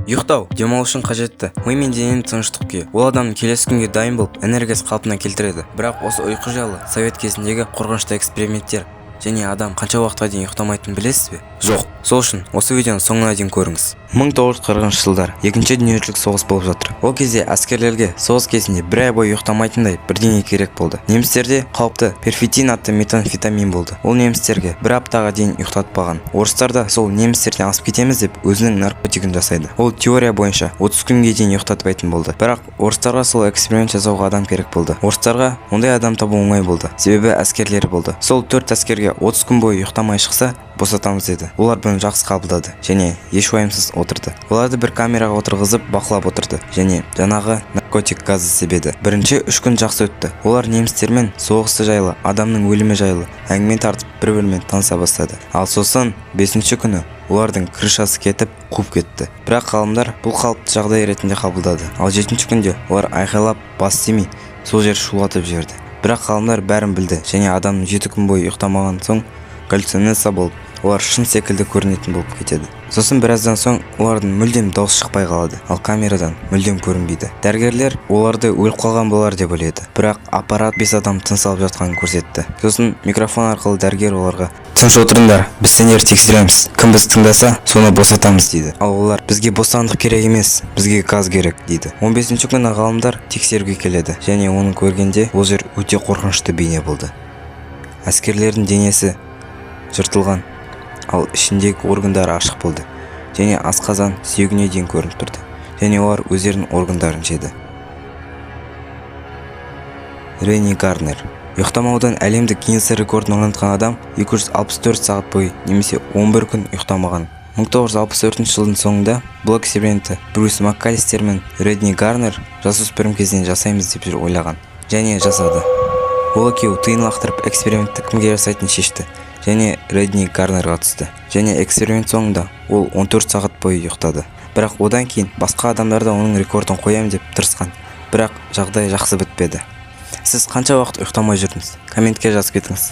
Ұйықтау демалу үшін қажетті. Ми мен дененің тыныштық күйі. Ол адамның келесі күнге дайын болып, энергиясын қалпына келтіреді. Бірақ осы ұйқы жайлы совет кезіндегі қорқынышты эксперименттер және адам қанша уақытқа дейін ұйықтамайтынын білесіз бе? Жоқ. Сол үшін осы видеоны соңына дейін көріңіз. 1940 жылдар екінші дүниежүзілік соғыс болып жатыр. Ол кезде әскерлерге соғыс кезінде бір ай бойы ұйықтамайтындай бірдеңе керек болды. Немістерде қауіпті перфитин атты метамфетамин болды. Ол немістерге бір аптаға дейін ұйықтатпаған. Орыстар да сол немістерден асып кетеміз деп өзінің наркотигін жасайды. Ол теория бойынша 30 күнге дейін ұйықтатпайтын болды. Бірақ орыстарға сол эксперимент жасауға адам керек болды. Орыстарға ондай адам табу оңай болды. Себебі әскерлері болды. Сол 4 әскерге 30 күн бойы ұйықтамай шықса, босатамыз деді. Олар бұны жақсы қабылдады және еш уайымсыз отырды. Оларды бір камераға отырғызып бақылап отырды және жаңағы наркотик газы себеді. Бірінші 3 күн жақсы өтті. Олар немістермен соғысы жайлы, адамның өлімі жайлы әңгіме тартып бір-бірімен таныса бастады. Ал сосын 5-ші күні олардың крышасы кетіп, қуып кетті. Бірақ ғалымдар бұл қалыпты жағдай ретінде қабылдады. Ал 7-ші күнде олар айқайлап, бас тимей, сол жер шулатып жіберді. Бірақ ғалымдар бәрін білді және адамның 7 күн бойы ұйықтамаған соң галлюцинация болып, олар шын секілді көрінетін болып кетеді. Сосын біраздан соң олардың мүлдем дауыс шықпай қалады, ал камерадан мүлдем көрінбейді. Дәрігерлер оларды өліп қалған болар деп ойлады. Бірақ аппарат 5 адам тыныс алып жатқанын көрсетті. Сосын микрофон арқылы дәрігер оларға: "Тыныш отырыңдар, біз сендерді тексереміз. Кім бізді тыңдаса, соны босатамыз" дейді. Ал олар: "Бізге бостандық керек емес, бізге газ керек" дейді. 15-ші күні ғалымдар тексеруге келеді және оны көргенде ол жер өте қорқынышты бейне болды. Әскерлердің денесі жыртылған, ал ішіндегі органдары ашық болды және асқазан сүйегіне дейін көрініп тұрды және олар өздерінің органдарын жеді. Ренни Гарнер ұйықтамаудан әлемдік Гиннес рекордын орнатқан адам 264 сағат бойы немесе 11 күн ұйықтамаған. 1964 жылдың соңында бұл экспериментті Брюс Маккалистер мен Ренни Гарнер жасөспірім кезінен жасаймыз деп ойлаған және жасады. Ол екеуі тиын лақтырып экспериментті кімге жасайтынын шешті және Ренни Гарнерға түсті. Және эксперимент соңында ол 14 сағат бойы ұйықтады. Бірақ одан кейін басқа адамдар да оның рекордын қоямын деп тырысқан. Бірақ жағдай жақсы бітпеді. Сіз қанша уақыт ұйықтамай жүрдіңіз? Комментке жазып кетіңіз.